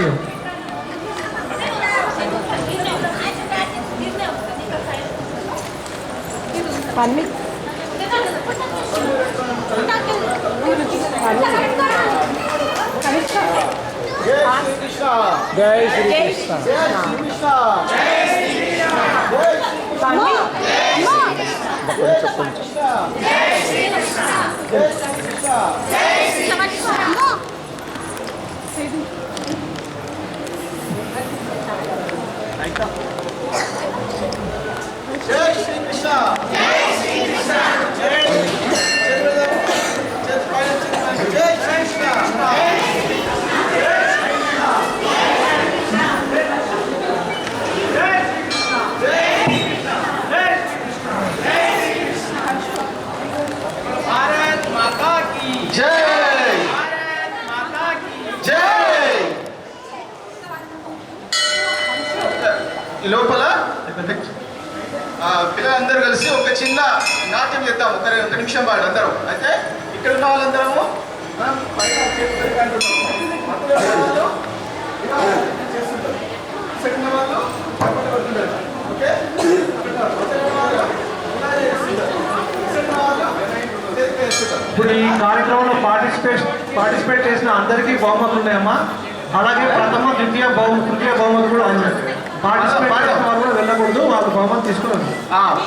You. పన్ని జై శ్రీకృష్ణ. కొంచెం కొంచెం ఈ లోపల పిల్లలందరూ కలిసి ఒక చిన్న నాట్యం చేద్దాం. ఒక నిమిషం పాటు అందరం. అయితే ఇక్కడ ఉన్న వాళ్ళందరము ఇప్పుడు ఈ కార్యక్రమంలో పార్టిసిపేట్ చేసిన అందరికీ బహుమతులు ఉన్నాయమ్మా. అలాగే ప్రథమ తృతీయ బహుమతి కూడా ఉన్నాయి. పార్టిసిపేట్ చేసిన వాళ్ళు కూడా వెళ్ళకూడదు, వాళ్ళు బహుమతి తీసుకున్నారు.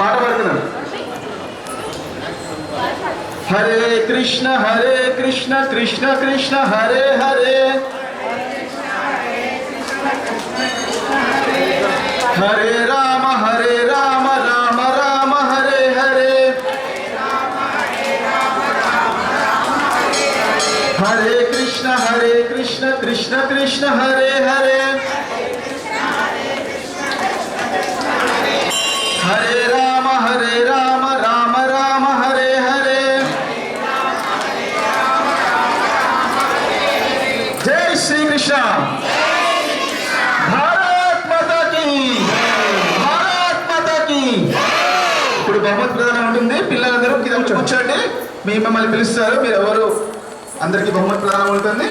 పాట పాడుతున్నాను. హరే కృష్ణ కృష్ణ కృష్ణ హరే హరే, హరే రామ రామ రామ హరే హరే, హరే కృష్ణ కృష్ణ కృష్ణ హరే హరే, హరే రామ రామ రామ హరే హరే. జై శ్రీకృష్ణ. భారత్ మాతా కీ, భారత్ మాతా కీ. ఇప్పుడు బహుమతి ప్రదానం ఉంటుంది. పిల్లలందరూ కింద కూర్చోండి. మిమ్మల్ని పిలుస్తారు. మీరు ఎవరు, అందరికీ బహుమతి ప్రదానం ఉంటుంది.